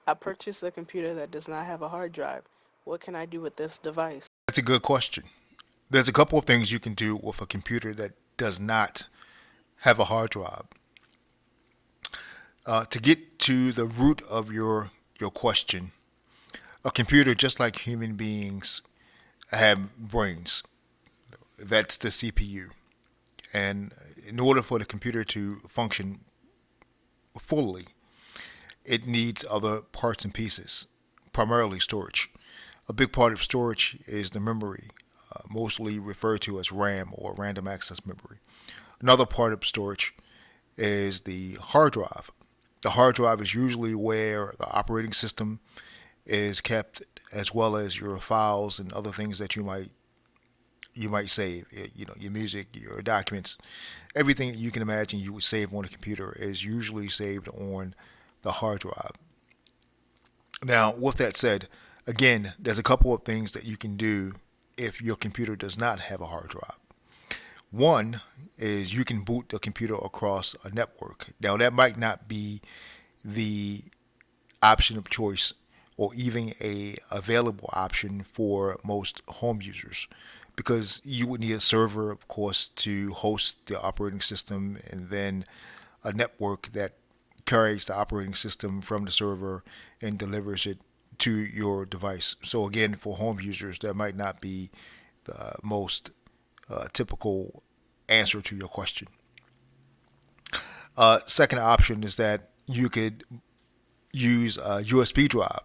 I purchased a computer that does not have a hard drive. What can I do with this device? That's a good question. There's a couple of things you can do with a computer that does not have a hard drive. To get to the root of your question, a computer, just like human beings, have brains. That's the CPU. And in order for the computer to function fully, it needs other parts and pieces, primarily storage. A big part of storage is the memory, mostly referred to as RAM or random access memory. Another part of storage is the hard drive. The hard drive is usually where the operating system is kept, as well as your files and other things that you might save. You know, your music, your documents, everything that you can imagine you would save on a computer is usually saved on the hard drive. Now, with that said, again, there's a couple of things that you can do if your computer does not have a hard drive. One is you can boot the computer across a network. Now, that might not be the option of choice or even a available option for most home users because you would need a server, of course, to host the operating system and then a network that carries the operating system from the server and delivers it to your device. So again, for home users, that might not be the most typical answer to your question. Second option is that you could use a USB drive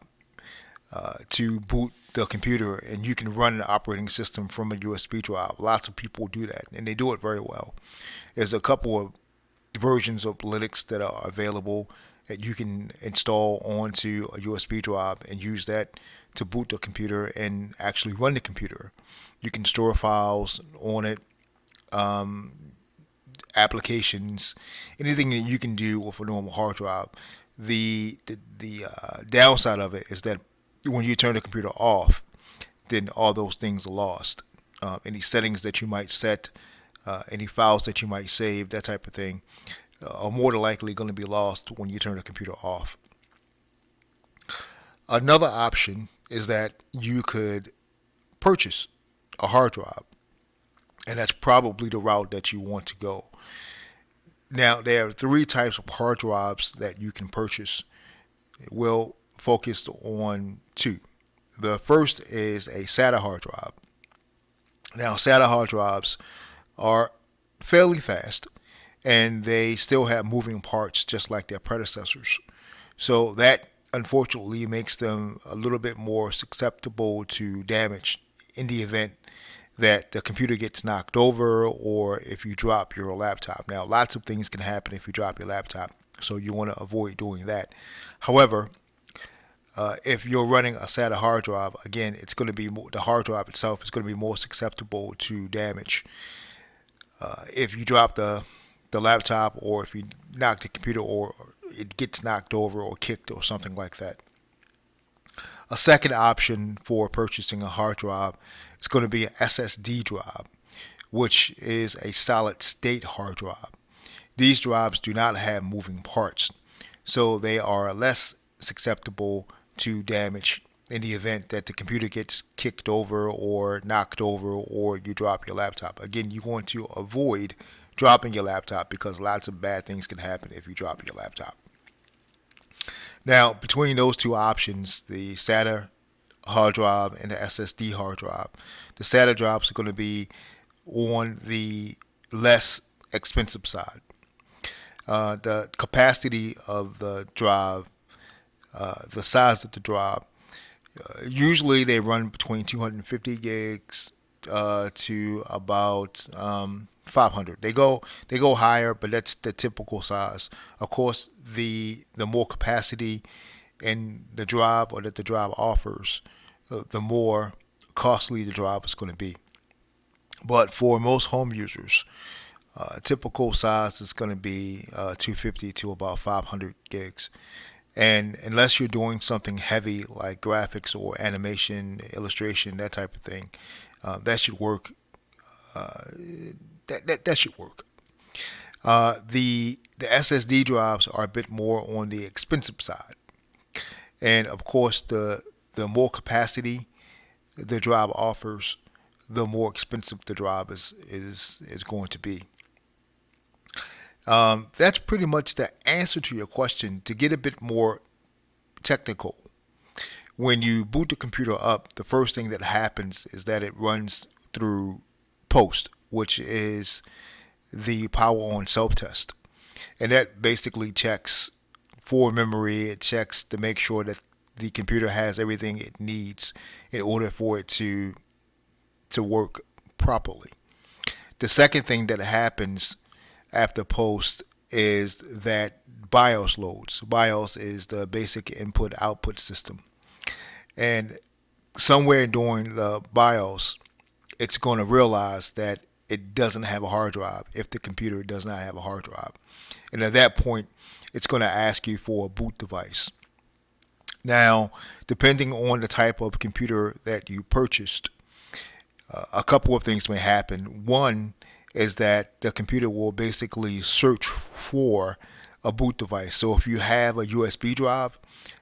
to boot the computer, and you can run an operating system from a USB drive. Lots of people do that, and they do it very well. There's a couple of versions of Linux that are available that you can install onto a USB drive and use that to boot the computer and actually run the computer. You can store files on it, applications, anything that you can do with a normal hard drive. The downside of it is that when you turn the computer off, then all those things are lost. Any settings that you might set, any files that you might save, that type of thing, are more than likely going to be lost when you turn the computer off. Another option is that you could purchase a hard drive, and that's probably the route that you want to go. Now, there are three types of hard drives that you can purchase. We'll focus on two. The first is a SATA hard drive. Now, SATA hard drives are fairly fast and they still have moving parts just like their predecessors. So, that unfortunately makes them a little bit more susceptible to damage in the event that the computer gets knocked over or if you drop your laptop. Now, lots of things can happen if you drop your laptop, so you want to avoid doing that. However, if you're running a SATA hard drive, again, it's going to be more, the hard drive itself is going to be more susceptible to damage. If you drop the laptop or if you knock the computer or it gets knocked over or kicked or something like that. A second option for purchasing a hard drive is going to be an SSD drive, which is a solid state hard drive. These drives do not have moving parts, so they are less susceptible to damage in the event that the computer gets kicked over or knocked over or you drop your laptop. Again, you want to avoid dropping your laptop because lots of bad things can happen if you drop your laptop. Now, between those two options, the SATA hard drive and the SSD hard drive, the SATA drives are going to be on the less expensive side. The capacity of the drive, the size of the drive, usually they run between 250 gigs to about 500. They go higher, but that's the typical size. Of course, the more capacity in the drive or that the drive offers, the more costly the drive is going to be. But for most home users, typical size is going to be 250 to about 500 gigs. And unless you're doing something heavy like graphics or animation, illustration, that type of thing, that should work. Uh, that should work. The SSD drives are a bit more on the expensive side. And of course, the more capacity the drive offers, the more expensive the drive is going to be. That's pretty much the answer to your question. To get a bit more technical, when you boot the computer up, the first thing that happens is that it runs through POST, which is the power on self test. And that basically checks for memory, it checks to make sure that the computer has everything it needs in order for it to work properly. The second thing that happens after post is that BIOS loads. BIOS is the basic input output system. And somewhere during the BIOS, it's going to realize that it doesn't have a hard drive if the computer does not have a hard drive. And at that point, it's going to ask you for a boot device. Now, depending on the type of computer that you purchased, a couple of things may happen. One is that the computer will basically search for a boot device. So if you have a USB drive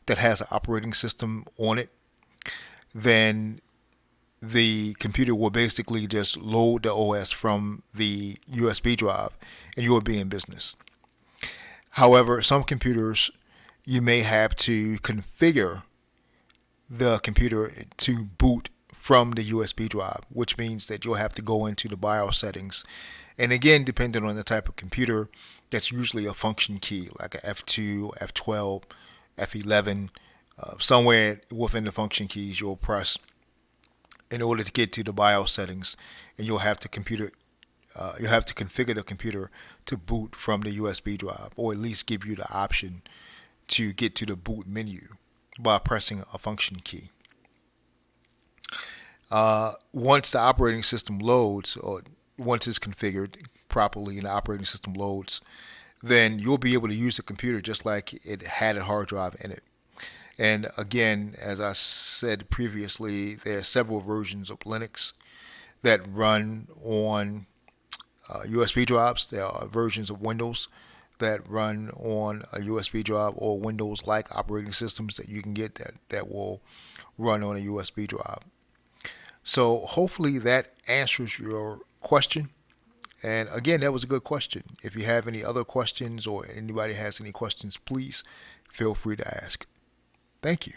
that has an operating system on it, then the computer will basically just load the OS from the USB drive and you will be in business. However, some computers you may have to configure the computer to boot from the USB drive, which means that you'll have to go into the BIOS settings. And again, depending on the type of computer, that's usually a function key like a F2, F12, F11. Somewhere within the function keys you'll press in order to get to the BIOS settings, and you'll have to configure the computer to boot from the USB drive, or at least give you the option to get to the boot menu by pressing a function key. Once the operating system loads, or once it's configured properly and the operating system loads, then you'll be able to use the computer just like it had a hard drive in it. And again, as I said previously, there are several versions of Linux that run on USB drives. There are versions of Windows that run on a USB drive, or Windows-like operating systems that you can get that will run on a USB drive. So hopefully that answers your question. And again, that was a good question. If you have any other questions or anybody has any questions, please feel free to ask. Thank you.